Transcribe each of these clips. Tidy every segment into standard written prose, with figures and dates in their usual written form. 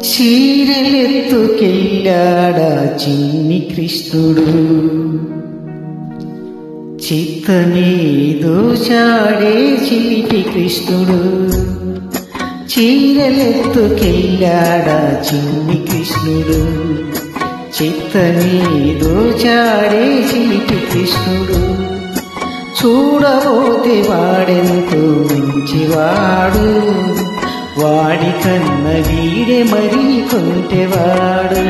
చీరలెత్తుకెళ్ళాడా చిన్ని కృష్ణుడు, చిత్తమే దోచాడే చిలిపి కృష్ణుడు. చీరలెత్తుకెళ్ళాడా చిన్ని కృష్ణుడు, చిత్తమే దోచాడే చిలిపి కృష్ణుడు. చూడబోతే వాడెంతో మంచివాడు, వాడి కన్న వీడే మరీ కొంటెవాడు.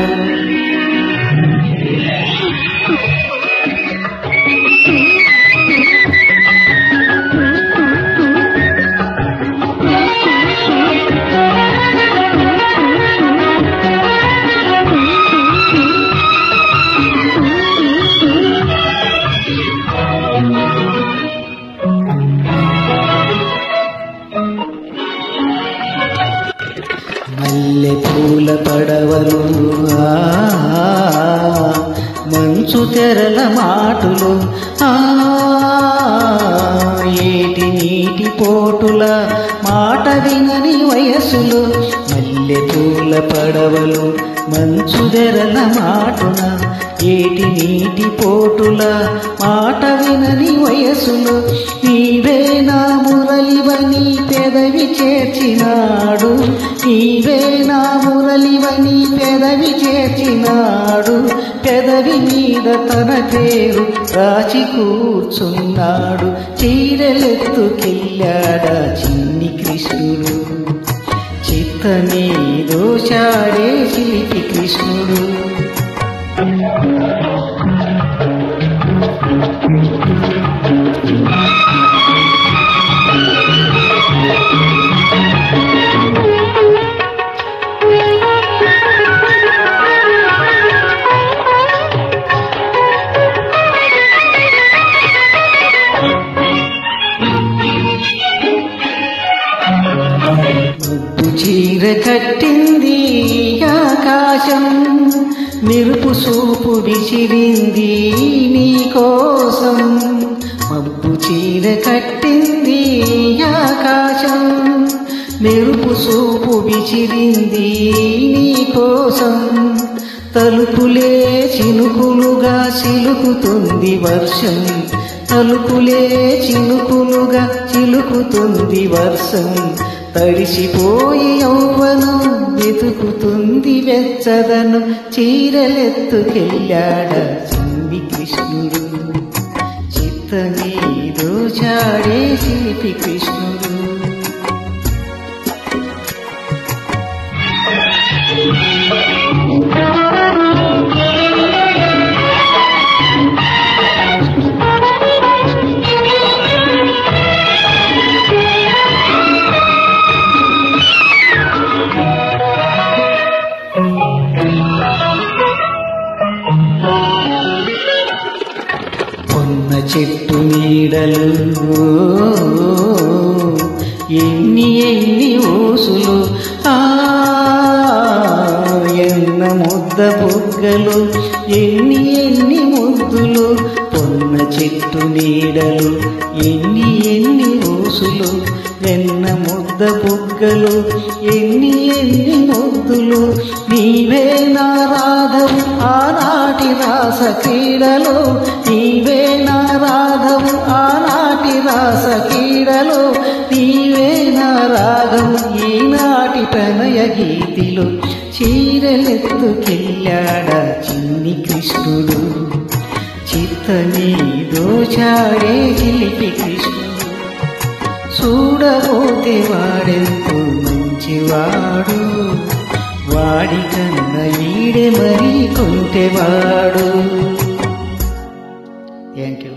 మల్లె పూల పడవలు, మంచు తెరల మాటులు, ఏటి నీటి పోటుల మాట వినని వయసులు. మల్లె పూల పడవలు మంచు తెరల మాటున, ఏటి నీటి పోటుల మాట వినని వయసులు. నీవే నా మురళివని పెదవి చేర్చినాడు, నీవే నా మురళివని పెదవి చేర్చినాడు. పెదవి మీద తన పేరు రాచి కూర్చున్నాడు. చీరలెత్తుకెళ్ళాడా చిన్ని కృష్ణుడు, చిత్తమే దోచాడే చిలిపి కృష్ణుడు. చీర కట్టింది ఆకాశం, మెరుపు సూపు విసిరింది నీ కోసం. మబ్బు చీర కట్టింది ఆకాశం, మెరుపు సూపు విసిరింది నీ కోసం. తలుపులే చినుకులుగా చిలుకుతుంది వర్షం, తలుపులే చినుకులుగా చిలుకుతుంది వర్షం. తడిసిపోయి యౌవనం వెతుకుతుంది వెచ్చదనం. చీరలెత్తుకెళ్ళాడా చిన్ని కృష్ణుడు, చిత్తమే దోచాడే చిలిపి కృష్ణుడు. పొన్న చెట్టు నీడలు ఎన్ని ఎన్ని ఊసులు, ఎన్న ముద్ద బుగ్గలు ఎన్ని ఎన్ని ముద్దులు. పొన్న చెట్టు నీడలు ఎన్ని ఎన్ని ఊసులు, వెన్న ముద్ద బుగ్గలు ఎన్ని ఎన్ని ముద్దులు. నీవే నా రాధవు ఆనాటి రాస క్రీడలో, నీవే నా రాధవు ఆనాటి రాస క్రీడలో. నీవే నా రాగము ఈనాటి ప్రణయ గీతిలో. చీరలెత్తుకెళ్ళాడా చిన్ని కృష్ణుడు, చిత్తమే దోచాడే చిలిపి కృష్ణుడు. చూడబోతే వాడెంతో మంచివాడు, వాడి కన్న ఈడే మరీ కొంటెవాడు. Thank you.